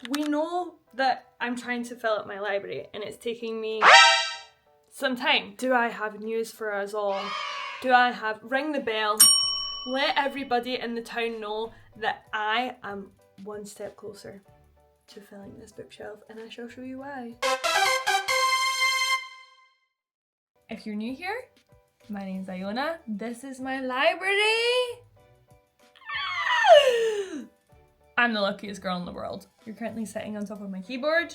we know that I'm trying to fill up my library and it's taking me some time. Do I have news for us all? Do I have ring the bell? Let everybody in the town know that I am one step closer to filling this bookshelf, and I shall show you why. If you're new here, my name's Iona. This is my library. I'm the luckiest girl in the world. You're currently sitting on top of my keyboard.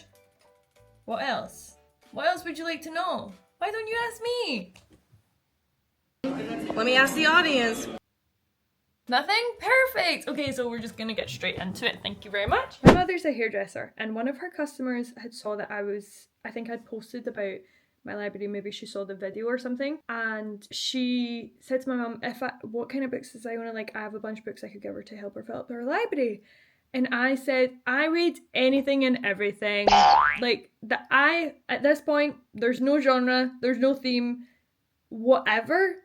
What else? What else would you like to know? Why don't you ask me? Let me ask the audience. Nothing? Perfect! Okay, so we're just gonna get straight into it. Thank you very much. My mother's a hairdresser, and one of her customers had saw that I think I'd posted about my library, maybe she saw the video or something, and she said to my mum, what kind of books does Iona like? I have a bunch of books I could give her to help her fill up her library. And I said, I read anything and everything. Like, at this point, there's no genre, there's no theme, whatever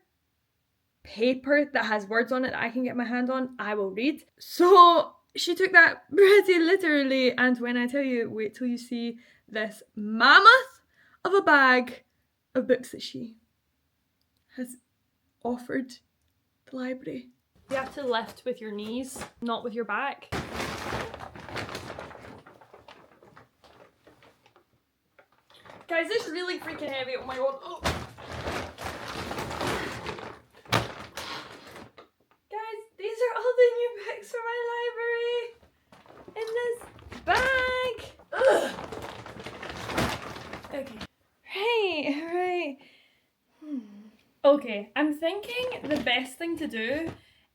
paper that has words on it that I can get my hand on, I will read. So she took that pretty literally, and when I tell you, wait till you see this mammoth of a bag of books that she has offered the library. You have to lift with your knees, not with your back. Guys, this is really freaking heavy. Oh my god. Oh. Guys, these are all the new books for my library in this bag. Ugh. Okay. Right. Okay, I'm thinking the best thing to do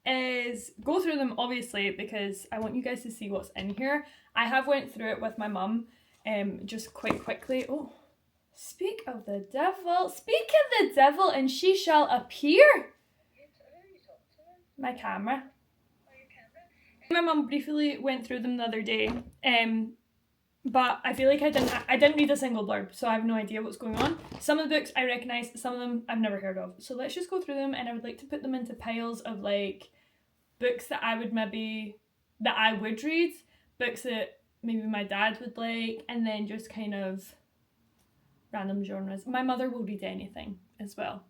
is go through them, obviously, because I want you guys to see what's in here. I have went through it with my mum, just quite quickly. Oh, speak of the devil, and she shall appear. My camera. My mum briefly went through them the other day, but I feel like I didn't read a single blurb, so I have no idea what's going on. Some of the books I recognise, some of them I've never heard of. So let's just go through them, and I would like to put them into piles of like books that I would read, books that maybe my dad would like, and then just kind of random genres. My mother will read anything as well.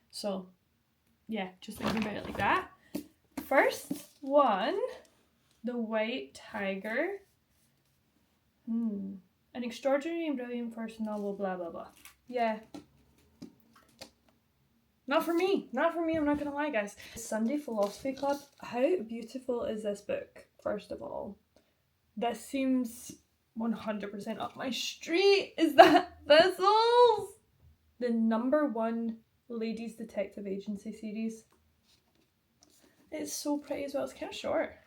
So yeah, just thinking about it like that. First one, The White Tiger. An extraordinary and brilliant first novel, blah blah blah. Yeah. Not for me, I'm not gonna lie, guys. Sunday Philosophy Club. How beautiful is this book, first of all? This seems 100% up my street. Is that Thistles? The #1 ladies detective agency series. It's so pretty as well. It's kind of short.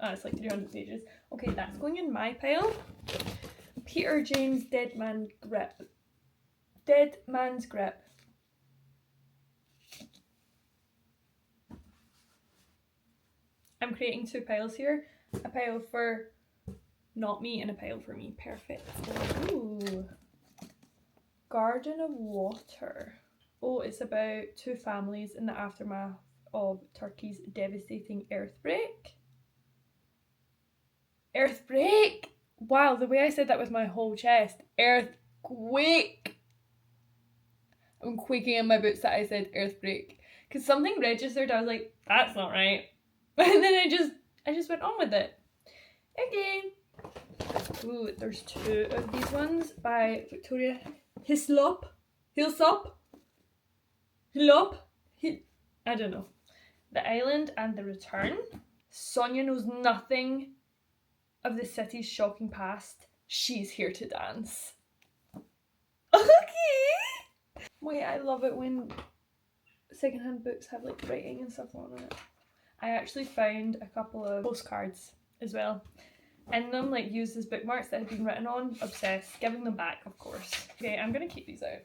Oh, it's like 300 pages. Okay, that's going in my pile. Peter James' Dead Man's Grip. I'm creating 2 piles here. A pile for not me and a pile for me. Perfect. Ooh. Garden of Water. Oh, it's about 2 families in the aftermath of Turkey's devastating earthquake. Earthquake! Wow, the way I said that with my whole chest. Earthquake! I'm quaking in my boots that I said earthquake. Because something registered, I was like, that's not right. And then I just went on with it. Okay. Ooh, there's 2 of these ones by Victoria Hislop. I don't know. The Island and the Return. Sonia knows nothing of the city's shocking past. She's here to dance. Okay. Wait, I love it when secondhand books have like writing and stuff on it. I actually found a couple of postcards as well. In them, like used as bookmarks that had been written on. Obsessed. Giving them back, of course. Okay, I'm gonna keep these out.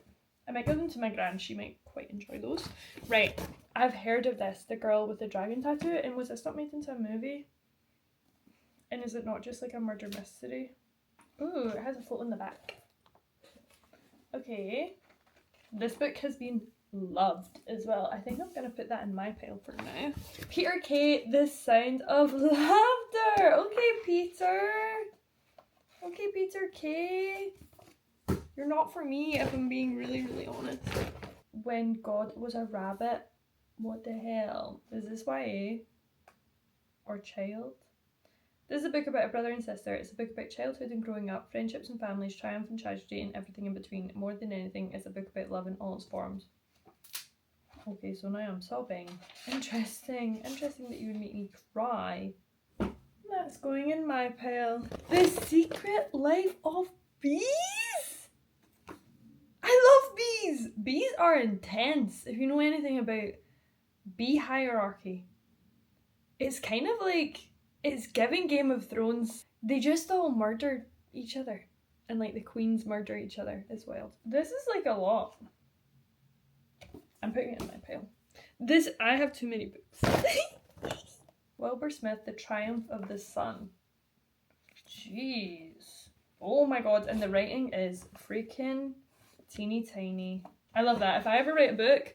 I might give them to my gran, she might quite enjoy those. Right, I've heard of this, The Girl with the Dragon Tattoo, and was this not made into a movie? And is it not just like a murder mystery? Ooh, it has a photo in the back. Okay, this book has been loved as well. I think I'm gonna put that in my pile for now. Peter Kay, The Sound of Laughter. Okay, Peter. Okay, Peter K. You're not for me if I'm being really, really honest. When God was a rabbit. What the hell? Is this YA? Or child? This is a book about a brother and sister. It's a book about childhood and growing up, friendships and families, triumph and tragedy, and everything in between. More than anything, it's a book about love in all its forms. Okay, so now I'm sobbing. Interesting. Interesting that you would make me cry. That's going in my pile. The Secret Life of Bees? I love bees! Bees are intense. If you know anything about bee hierarchy, it's kind of like, it's giving Game of Thrones. They just all murder each other. And like the queens murder each other. It's wild. This is like a lot. I'm putting it in my pile. I have too many books. Wilbur Smith, The Triumph of the Sun. Jeez. Oh my god, and the writing is freaking teeny tiny. I love that. If I ever write a book,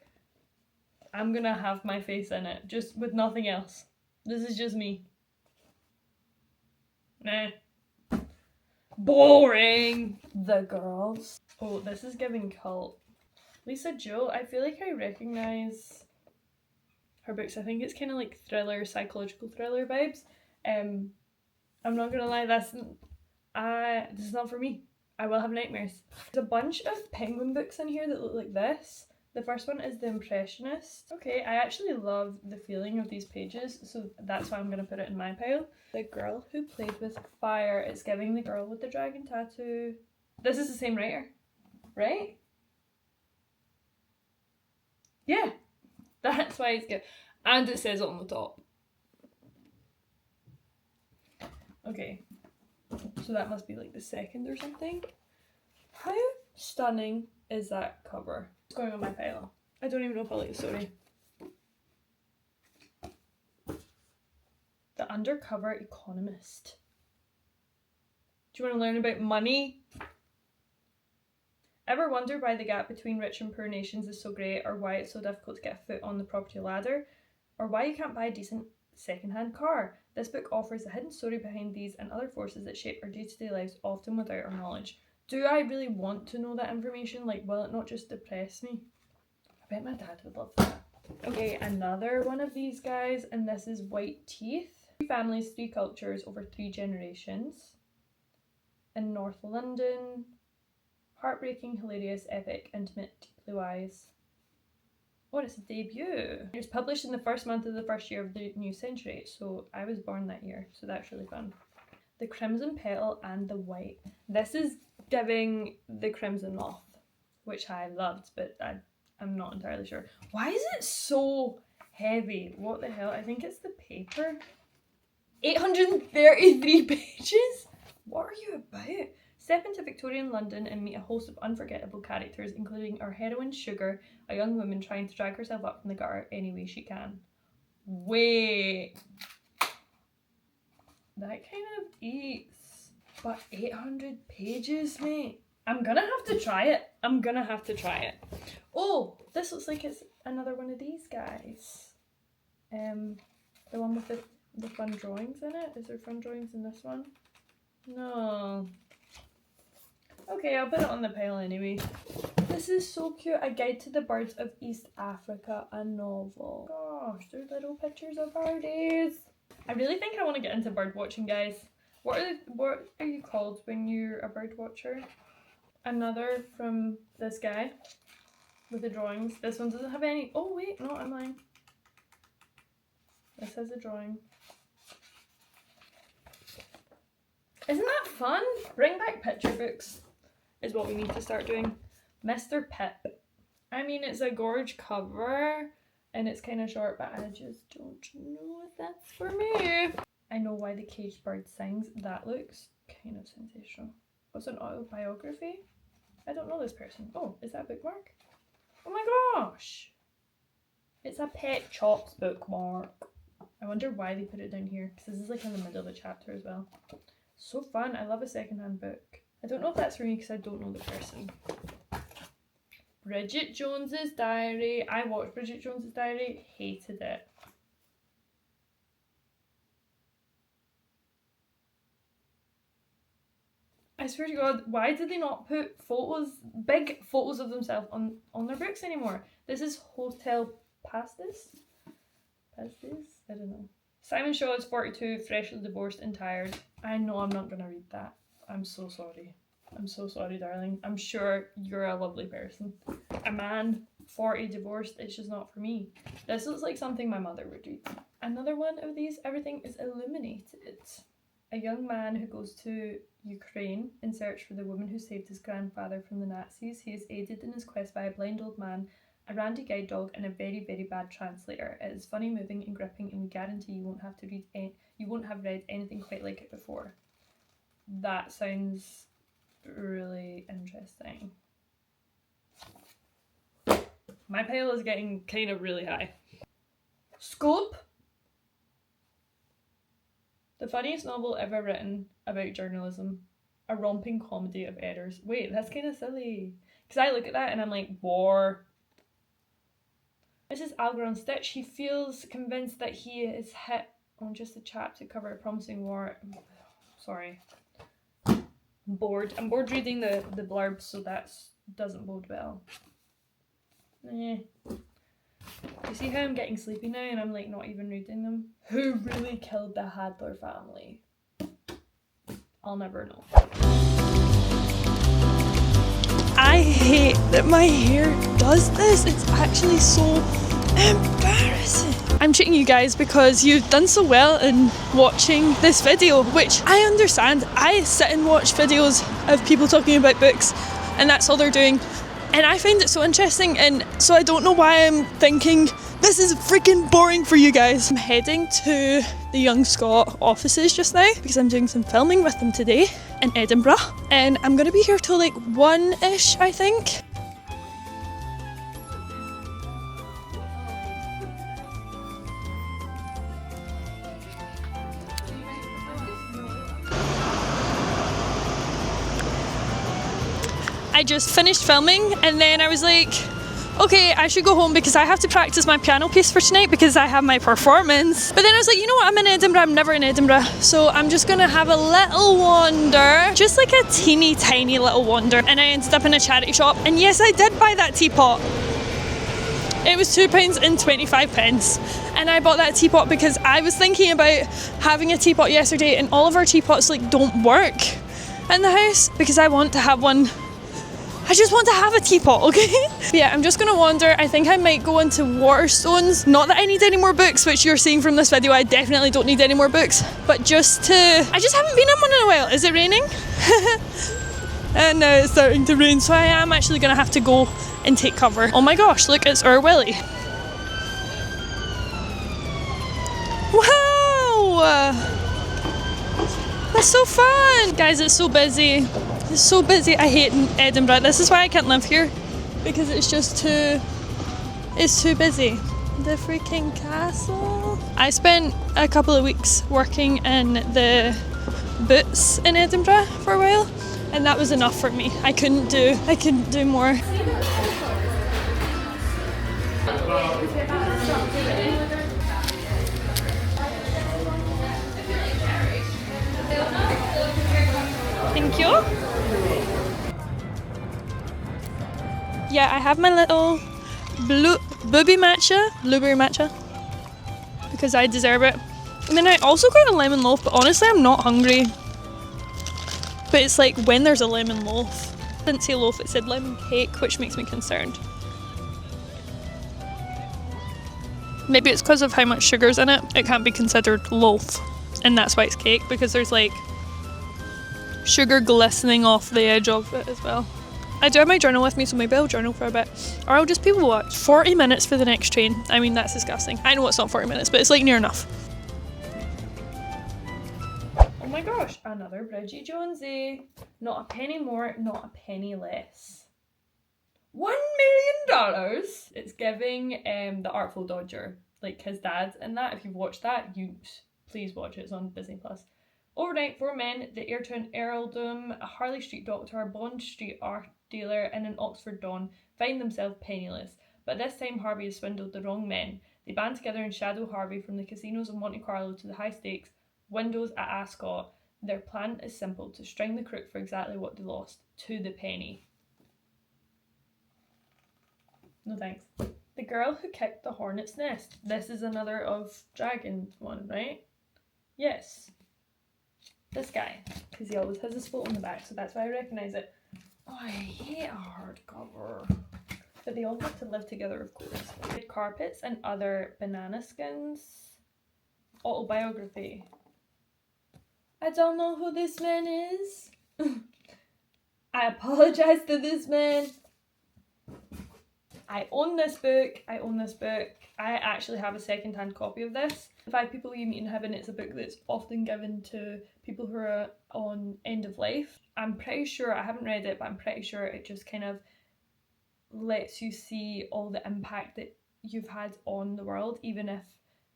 I'm gonna have my face in it, just with nothing else. This is just me. Nah. Boring! The Girls. Oh, this is giving cult. Lisa Joe, I feel like I recognise her books. I think it's kind of like thriller, psychological thriller vibes. I'm not gonna lie, this is not for me. I will have nightmares. There's a bunch of penguin books in here that look like this. The first one is The Impressionist. Okay, I actually love the feeling of these pages, so that's why I'm gonna put it in my pile. The Girl Who Played with Fire. It's giving The Girl with the Dragon Tattoo. This is the same writer, right? Yeah, that's why it's good. And it says it on the top. Okay, so that must be like the second or something. How stunning is that cover? It's going on my pile. I don't even know if I like the story. The Undercover Economist. Do you want to learn about money? Ever wonder why the gap between rich and poor nations is so great, or why it's so difficult to get a foot on the property ladder, or why you can't buy a decent second-hand car? This book offers the hidden story behind these and other forces that shape our day-to-day lives, often without our knowledge. Do I really want to know that information? Like, will it not just depress me? I bet my dad would love that. Okay, another one of these guys, and this is White Teeth. 3 families, 3 cultures over 3 generations. In North London. Heartbreaking, hilarious, epic, intimate, deeply wise. Oh, it's a debut. It was published in the first month of the first year of the new century, so I was born that year, so that's really fun. The Crimson Petal and the White. This is giving The Crimson Moth, which I loved, but I'm not entirely sure. Why is it so heavy? What the hell? I think it's the paper. 833 pages? What are you about? Step into Victorian London and meet a host of unforgettable characters, including our heroine Sugar, a young woman trying to drag herself up from the gutter any way she can. Wait. That kind of eats. But 800 pages, mate. I'm gonna have to try it. Oh, this looks like it's another one of these guys. The one with the fun drawings in it. Is there fun drawings in this one? No. Okay, I'll put it on the pile anyway. This is so cute. A Guide to the Birds of East Africa, a novel. Gosh, they're little pictures of our days. I really think I want to get into bird watching, guys. What are you called when you're a bird watcher? Another from this guy with the drawings. This one doesn't have any. Oh wait, no, I'm lying. This has a drawing. Isn't that fun? Bring back picture books is what we need to start doing. Mr. Pip. I mean, it's a gorge cover and it's kind of short, but I just don't know if that's for me. I know why the caged bird sings. That looks kind of sensational. What's an autobiography? I don't know this person. Oh, is that a bookmark? Oh my gosh! It's a Pet Chops bookmark. I wonder why they put it down here, because this is like in the middle of a chapter as well. So fun. I love a secondhand book. I don't know if that's for me because I don't know the person. Bridget Jones's Diary. I watched Bridget Jones's Diary. Hated it. I swear to God, why did they not put photos, big photos of themselves on their books anymore? This is Hotel Pastis? Pastis? I don't know. Simon Shaw is 42, freshly divorced and tired. I know I'm not going to read that. I'm so sorry. I'm so sorry, darling. I'm sure you're a lovely person. A man, 40, divorced, it's just not for me. This looks like something my mother would read. Another one of these, everything is illuminated. A young man who goes to Ukraine in search for the woman who saved his grandfather from the Nazis. He is aided in his quest by a blind old man, a randy guide dog, and a very, very bad translator. It is funny, moving, and gripping, and we guarantee you won't have read anything quite like it before. That sounds really interesting. My pile is getting kind of really high. Scope. The funniest novel ever written about journalism. A romping comedy of errors. Wait, that's kind of silly. Because I look at that and I'm like, war. This is Algernon Stitch. He feels convinced that he is hit on just a chap to cover a promising war. Sorry. I'm bored. I'm bored reading the blurb, so that doesn't bode well. You see how I'm getting sleepy now and I'm like not even reading them? Who really killed the Hadler family? I'll never know. I hate that my hair does this. It's actually so embarrassing. I'm treating you guys because you've done so well in watching this video, which I understand. I sit and watch videos of people talking about books and that's all they're doing. And I find it so interesting, and so I don't know why I'm thinking this is freaking boring for you guys. I'm heading to the Young Scot offices just now because I'm doing some filming with them today in Edinburgh, and I'm going to be here till like 1-ish, I think. I just finished filming and then I was like, okay, I should go home because I have to practice my piano piece for tonight because I have my performance. But then I was like, you know what, I'm in Edinburgh, I'm never in Edinburgh, so I'm just gonna have a little wander, just like a teeny tiny little wander. And I ended up in a charity shop, and yes, I did buy that teapot. It was £2.25, and I bought that teapot because I was thinking about having a teapot yesterday, and all of our teapots like don't work in the house because I want to have one. I just want to have a teapot, okay? Yeah, I'm just gonna wander. I think I might go into Waterstones. Not that I need any more books, which you're seeing from this video. I definitely don't need any more books, but I just haven't been in one in a while. Is it raining? And now it's starting to rain, so I am actually gonna have to go and take cover. Oh my gosh, look, it's our Willie. Wow! That's so fun! Guys, it's so busy. It's so busy. I hate Edinburgh. This is why I can't live here, because it's just too busy. The freaking castle. I spent a couple of weeks working in the boots in Edinburgh for a while, and that was enough for me. I couldn't do more. Thank you. Yeah, I have my little blueberry matcha because I deserve it. And then I also got a lemon loaf, but honestly I'm not hungry. But it's like when there's a lemon loaf. It didn't say loaf, it said lemon cake, which makes me concerned. Maybe it's because of how much sugar's in it. It can't be considered loaf, and that's why it's cake, because there's like sugar glistening off the edge of it as well. I do have my journal with me, so maybe I'll journal for a bit, or I'll just people watch. 40 minutes for the next train. I mean, that's disgusting. I know it's not 40 minutes, but it's like near enough. Oh my gosh, another Bridget Jonesy. Not a penny more, not a penny less. $1 million. It's giving The Artful Dodger, like his dad in that. If you've watched that, you please watch it. It's on Disney Plus. Overnight, 4 men, the heir to an earldom, a Harley Street doctor, a Bond Street art dealer, and an Oxford don, find themselves penniless. But this time Harvey has swindled the wrong men. They band together and shadow Harvey from the casinos of Monte Carlo to the high stakes windows at Ascot. Their plan is simple: to string the crook for exactly what they lost, to the penny. No thanks. The girl who kicked the hornet's nest. This is another of Dragon one, right? Yes. This guy, because he always has his float on the back, so that's why I recognise it. Oh, I hate a hardcover. But they all have to live together, of course. Red carpets and other banana skins. Autobiography. I don't know who this man is. I apologise to this man. I own this book. I actually have a second-hand copy of this. The 5 People You Meet in Heaven. It's a book that's often given to people who are on end of life. I'm pretty sure, I haven't read it, but I'm pretty sure it just kind of lets you see all the impact that you've had on the world, even if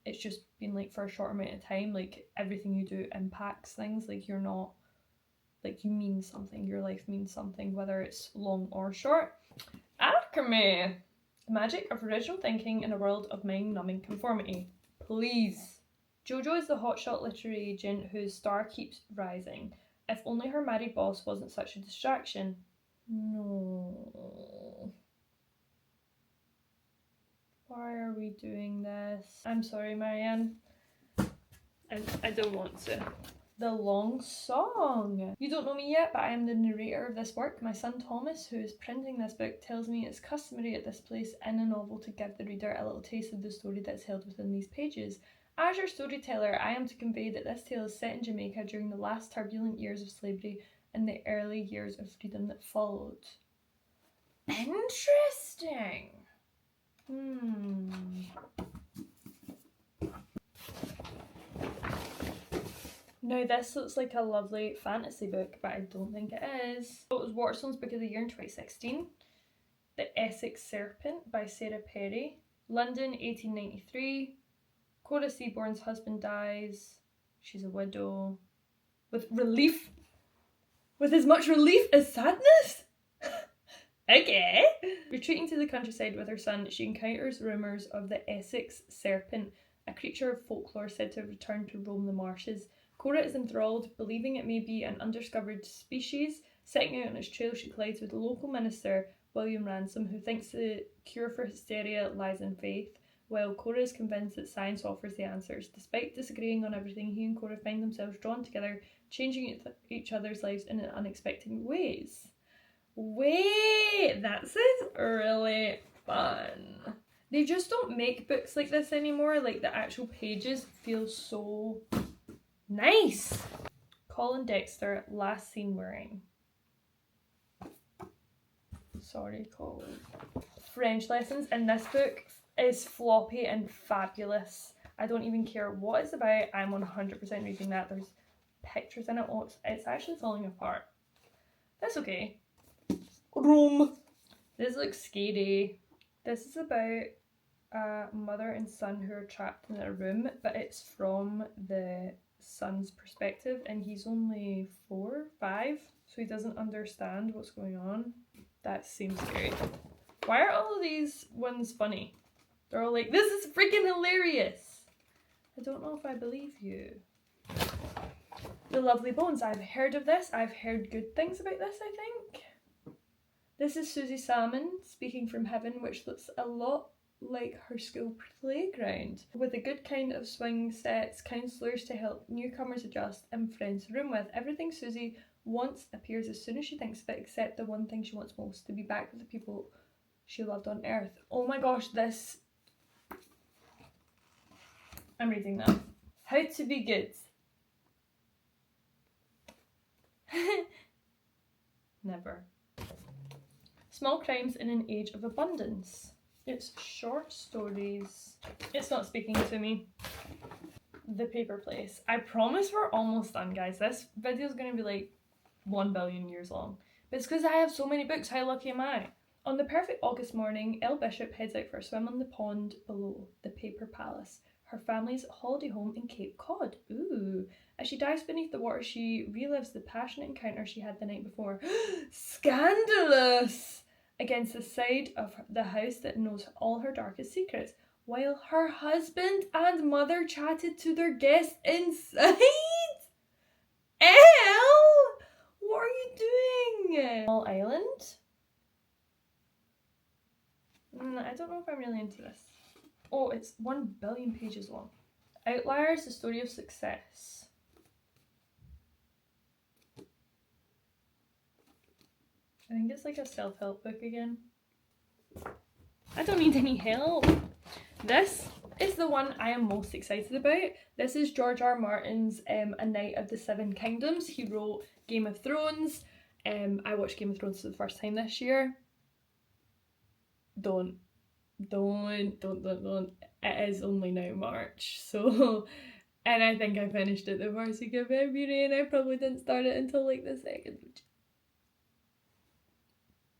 it's just been like for a short amount of time. Like everything you do impacts things. Like you're not, like you mean something, your life means something, whether it's long or short. Alchemy! The magic of original thinking in a world of mind-numbing conformity. Please. Jojo is the hotshot literary agent whose star keeps rising. If only her married boss wasn't such a distraction. No. Why are we doing this? I'm sorry, Marianne. I don't want to. The long song. You don't know me yet, but I am the narrator of this work. My son Thomas, who is printing this book, tells me it's customary at this place in a novel to give the reader a little taste of the story that's held within these pages. As your storyteller, I am to convey that this tale is set in Jamaica during the last turbulent years of slavery and the early years of freedom that followed. Interesting. Now this looks like a lovely fantasy book, but I don't think it is. It was Waterstone's Book of the Year in 2016. The Essex Serpent by Sarah Perry. London, 1893. Cora Seaborn's husband dies. She's a widow. With relief. With as much relief as sadness? Okay. Retreating to the countryside with her son, she encounters rumours of the Essex Serpent, a creature of folklore said to have returned to roam the marshes. Cora is enthralled, believing it may be an undiscovered species. Setting out on its trail, she collides with the local minister, William Ransom, who thinks the cure for hysteria lies in faith, while Cora is convinced that science offers the answers. Despite disagreeing on everything, he and Cora find themselves drawn together, changing each other's lives in unexpected ways. Wait, that sounds really fun. They just don't make books like this anymore. Like the actual pages feel so nice. Colin Dexter, last seen wearing. Sorry, Colin. French lessons in this book is floppy and fabulous. I don't even care what it's about. I'm 100% reading that. There's pictures in it. Oh, it's actually falling apart. That's okay. Rome. This looks scary. This is about a mother and son who are trapped in a room, but it's from the son's perspective, and he's only 4, 5, so he doesn't understand what's going on. That seems scary. Why are all of these ones funny? They're all like, this is freaking hilarious. I don't know if I believe you. The Lovely Bones. I've heard of this. I've heard good things about this, I think. This is Susie Salmon speaking from heaven, which looks a lot like her school playground, with a good kind of swing sets, counsellors to help newcomers adjust, and friends to room with. Everything Susie wants appears as soon as she thinks of it, except the one thing she wants most: to be back with the people she loved on earth. Oh my gosh, this... I'm reading that. How to be good. Never. Small crimes in an age of abundance. It's short stories. It's not speaking to me. The Paper Place. I promise we're almost done, guys. This video is going to be like 1 billion years long. But it's because I have so many books. How lucky am I? On the perfect August morning, Elle Bishop heads out for a swim on the pond below the Paper Palace, her family's holiday home in Cape Cod. Ooh. As she dives beneath the water, she relives the passionate encounter she had the night before. Scandalous! Against the side of the house that knows all her darkest secrets, while her husband and mother chatted to their guests inside. Elle! What are you doing? Small Island? I don't know if I'm really into this. Oh, it's 1 billion pages long. Outliers, the story of success. I think it's like a self-help book again. I don't need any help. This is the one I am most excited about. This is George R. Martin's A Knight of the Seven Kingdoms. He wrote Game of Thrones. I watched Game of Thrones for the first time this year. Don't. It is only now March, so... And I think I finished it the first week of February, and I probably didn't start it until like the 2nd.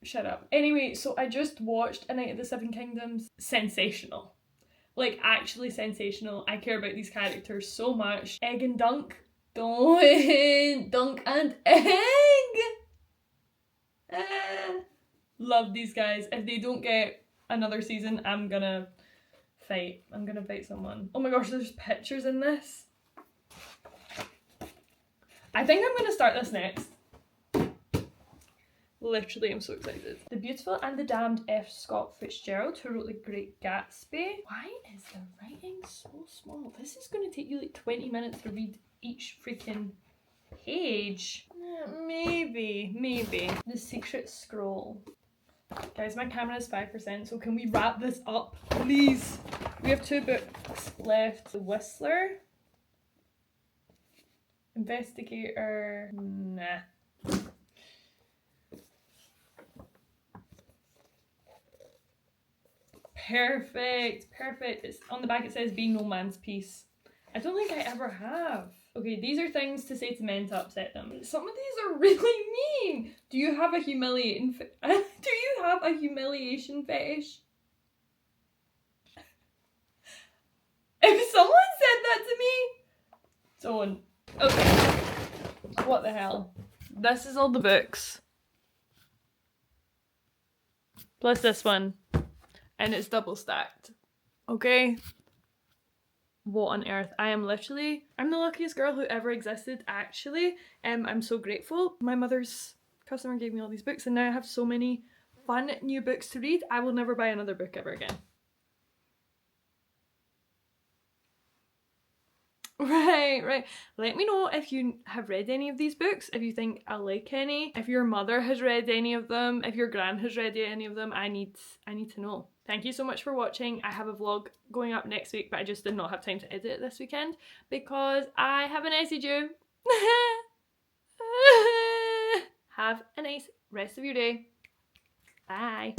Shut up. Anyway, so I just watched A Knight of the Seven Kingdoms. Sensational. Like, actually sensational. I care about these characters so much. Egg and Dunk. Don't. Dunk and Egg! Love these guys. If they don't get another season, I'm gonna fight. I'm gonna fight someone. Oh my gosh, there's pictures in this. I think I'm gonna start this next. Literally, I'm so excited. The Beautiful and the Damned F. Scott Fitzgerald, who wrote The Great Gatsby. Why is the writing so small? This is going to take you like 20 minutes to read each freaking page. Maybe. The Secret Scroll. Guys, my camera is 5%, so can we wrap this up, please? We have 2 books left. The Whistler. Investigator. Nah. Perfect. It's on the back. It says, "Be no man's peace." I don't think I ever have. Okay, these are things to say to men to upset them. Some of these are really mean. Do you have a humiliation fetish? If someone said that to me, don't. Okay. What the hell? This is all the books. Plus this one. And it's double stacked. Okay? What on earth? I'm the luckiest girl who ever existed, actually. I'm so grateful. My mother's customer gave me all these books, and now I have so many fun new books to read. I will never buy another book ever again. Right. Let me know if you have read any of these books, if you think I like any, if your mother has read any of them, if your gran has read any of them. I need to know. Thank you so much for watching. I have a vlog going up next week, but I just did not have time to edit it this weekend because I have an essay due. Have a nice rest of your day. Bye.